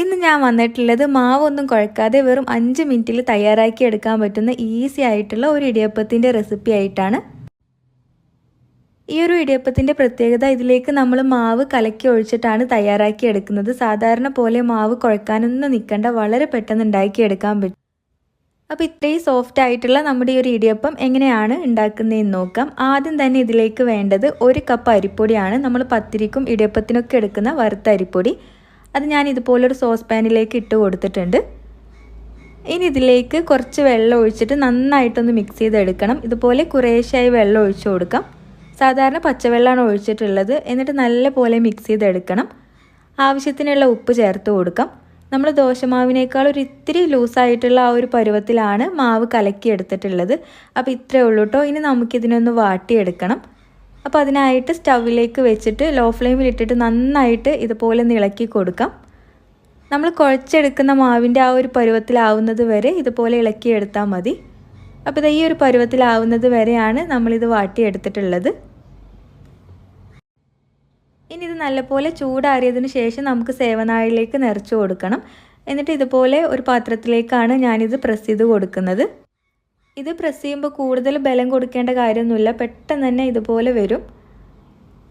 ഇന്ന് ഞാൻ വന്നിട്ടുള്ളത് മാവൊന്നും കുഴക്കാതെ വെറും 5 മിനിറ്റിൽ തയ്യാറാക്കി എടുക്കാൻ പറ്റുന്ന ഈസി ആയിട്ടുള്ള ഒരു ഇടിയപ്പത്തിൻ്റെ റെസിപ്പി ആയിട്ടാണ്. ഈ ഒരു ഇടിയപ്പത്തിൻ്റെ പ്രത്യേകത, ഇതിലേക്ക് നമ്മൾ മാവ് കലക്കി ഒഴിച്ചിട്ടാണ് തയ്യാറാക്കി എടുക്കുന്നത്. സാധാരണ പോലെ മാവ് കുഴക്കാനൊന്നും നിൽക്കണ്ട, വളരെ പെട്ടെന്ന് ഉണ്ടാക്കിയെടുക്കാൻ പറ്റും. അപ്പോൾ ഇത്രയും സോഫ്റ്റ് ആയിട്ടുള്ള നമ്മുടെ ഈ ഒരു ഇടിയപ്പം എങ്ങനെയാണ് ഉണ്ടാക്കുന്നതെന്ന് നോക്കാം. ആദ്യം തന്നെ ഇതിലേക്ക് വേണ്ടത് 1 കപ്പ് അരിപ്പൊടിയാണ്. നമ്മൾ പത്തിരിക്കും ഇടിയപ്പത്തിനൊക്കെ എടുക്കുന്ന വറുത്ത അരിപ്പൊടി. അത് ഞാൻ ഇതുപോലൊരു സോസ് പാനിലേക്ക് ഇട്ട് കൊടുത്തിട്ടുണ്ട്. ഇനി ഇതിലേക്ക് കുറച്ച് വെള്ളം ഒഴിച്ചിട്ട് നന്നായിട്ടൊന്ന് മിക്സ് ചെയ്തെടുക്കണം. ഇതുപോലെ കുറേശ്ശായി വെള്ളം ഒഴിച്ചു കൊടുക്കാം. സാധാരണ പച്ചവെള്ളമാണ് ഒഴിച്ചിട്ടുള്ളത്. എന്നിട്ട് നല്ലപോലെ മിക്സ് ചെയ്തെടുക്കണം. ആവശ്യത്തിനുള്ള ഉപ്പ് ചേർത്ത് കൊടുക്കാം. നമ്മൾ ദോശമാവിനേക്കാൾ ഒരു ഇത്തിരി ലൂസായിട്ടുള്ള ആ ഒരു പരുവത്തിലാണ് മാവ് കലക്കി എടുത്തിട്ടുള്ളത്. അപ്പോൾ ഇത്രയേ ഉള്ളൂ കേട്ടോ. ഇനി നമുക്കിതിനൊന്ന് വാട്ടിയെടുക്കണം. അപ്പോൾ അതിനായിട്ട് സ്റ്റൗവിലേക്ക് വെച്ചിട്ട് ലോ ഫ്ലെയിമിൽ ഇട്ടിട്ട് നന്നായിട്ട് ഇതുപോലെ ഇളക്കി കൊടുക്കാം. നമ്മൾ കുഴച്ചെടുക്കുന്ന മാവിൻ്റെ ആ ഒരു പരുവത്തിലാവുന്നത് വരെ ഇതുപോലെ ഇളക്കിയെടുത്താൽ മതി. അപ്പോൾ ഇത് ഈ ഒരു പരുവത്തിലാവുന്നത് വരെയാണ് നമ്മളിത് വാട്ടിയെടുത്തിട്ടുള്ളത്. ഇനി ഇത് നല്ലപോലെ ചൂടാറിയതിന് ശേഷം നമുക്ക് സേവനാഴിയിലേക്ക് നിറച്ച് കൊടുക്കണം. എന്നിട്ട് ഇതുപോലെ ഒരു പാത്രത്തിലേക്കാണ് ഞാനിത് പ്രസ് ചെയ്ത് കൊടുക്കുന്നത്. ഇത് പ്രസ് ചെയ്യുമ്പോൾ കൂടുതൽ ബലം കൊടുക്കേണ്ട കാര്യമൊന്നുമില്ല, പെട്ടെന്ന് തന്നെ ഇതുപോലെ വരും.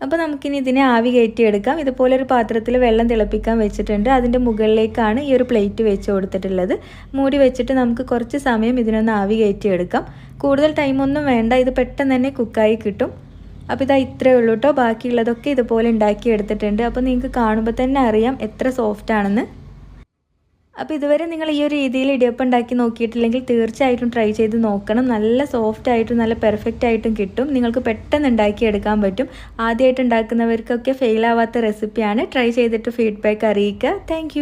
അപ്പോൾ നമുക്കിനി ഇതിനെ ആവി കയറ്റിയെടുക്കാം. ഇതുപോലെ ഒരു പാത്രത്തിൽ വെള്ളം തിളപ്പിക്കാൻ വെച്ചിട്ടുണ്ട്. അതിൻ്റെ മുകളിലേക്കാണ് ഈ ഒരു പ്ലേറ്റ് വെച്ച് കൊടുത്തിട്ടുള്ളത്. മൂടി വെച്ചിട്ട് നമുക്ക് കുറച്ച് സമയം ഇതിനൊന്ന് ആവി കയറ്റിയെടുക്കാം. കൂടുതൽ ടൈമൊന്നും വേണ്ട, ഇത് പെട്ടെന്ന് തന്നെ കുക്കായി കിട്ടും. അപ്പോൾ ഇതാ ഇത്രയേ ഉള്ളൂ കേട്ടോ. ബാക്കിയുള്ളതൊക്കെ ഇതുപോലെ ഉണ്ടാക്കിയെടുത്തിട്ടുണ്ട്. അപ്പോൾ നിങ്ങൾക്ക് കാണുമ്പോൾ തന്നെ അറിയാം എത്ര സോഫ്റ്റ് ആണെന്ന്. അപ്പോൾ ഇതുവരെ നിങ്ങൾ ഈ ഒരു രീതിയിൽ ഇടിയപ്പം ഉണ്ടാക്കി നോക്കിയിട്ടില്ലെങ്കിൽ തീർച്ചയായിട്ടും ട്രൈ ചെയ്ത് നോക്കണം. നല്ല സോഫ്റ്റ് ആയിട്ടും നല്ല പെർഫെക്റ്റ് ആയിട്ടും കിട്ടും. നിങ്ങൾക്ക് പെട്ടെന്ന് ഉണ്ടാക്കിയെടുക്കാൻ പറ്റും. ആദ്യമായിട്ട് ഉണ്ടാക്കുന്നവർക്കൊക്കെ ഫെയിൽ ആവാത്ത റെസിപ്പിയാണ്. ട്രൈ ചെയ്തിട്ട് ഫീഡ്ബാക്ക് അറിയിക്കുക. താങ്ക്